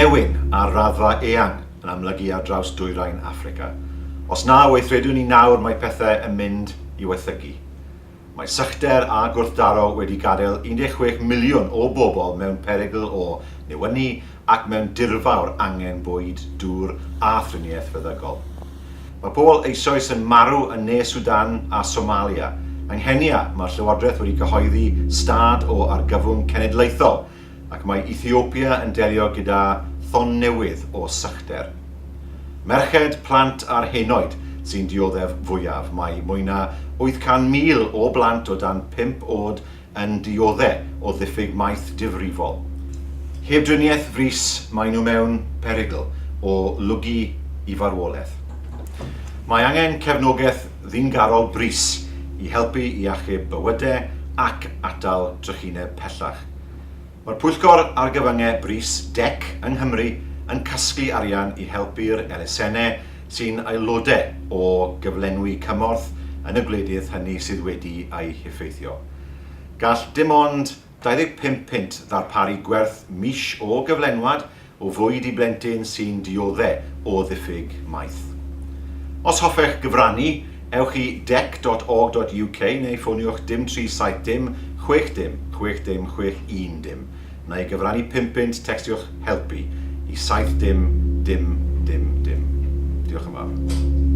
newyn ar raddfa eang yn amlygu ar draws Dwyrain Affrica. Os na weithredwn ni nawr mae pethau yn mynd i wethygu. Mae sychder a gwrthdaro wedi gadael 16 miliwn o bobl mewn perygl o newynu ac mewn dirfawr angen bwyd, dŵr a thriniaeth feddygol. Mae pobl eisoes yn marw yn Ne Sudan a Somalia. Yng Nghenia mae'r Llywodraeth wedi cyhoeddi stad o argyfwng cenedlaethol ac mae Ethiopia yn delio gyda thon newydd o sychder. Merched, plant a'r henoed sy'n dioddef fwyaf. Mae mwy na 800,000 o blant o dan 5 oed yn dioddau o ddiffyg maith difrifol. Heb driniaeth frys mae nhw mewn perygl o lwgu i farwolaeth. Mae angen cefnogaeth ddiengarol brys i helpu i achub bywydau ac atal drychineb pellach. Mae'r Pwyllgor Argyfyngau Brys DEC yng Nghymru yn casglu arian i helpu'r elusennau sy'n aelodau o gyflenwi cymorth yn y gwledydd hynny sydd wedi ei heffeithio. Gall dim ond 25 punt ddarparu gwerth mis o gyflenwad o fwyd i blentyn sy'n dioddau o ddiffyg maith. Os hoffech gyfrannu, ewch i dec.org.uk neu ffoniwch dim 370 60 60 61 neu gyfrannu 5 punt textiwch helpu i 7 dim. Diolch yn fawr.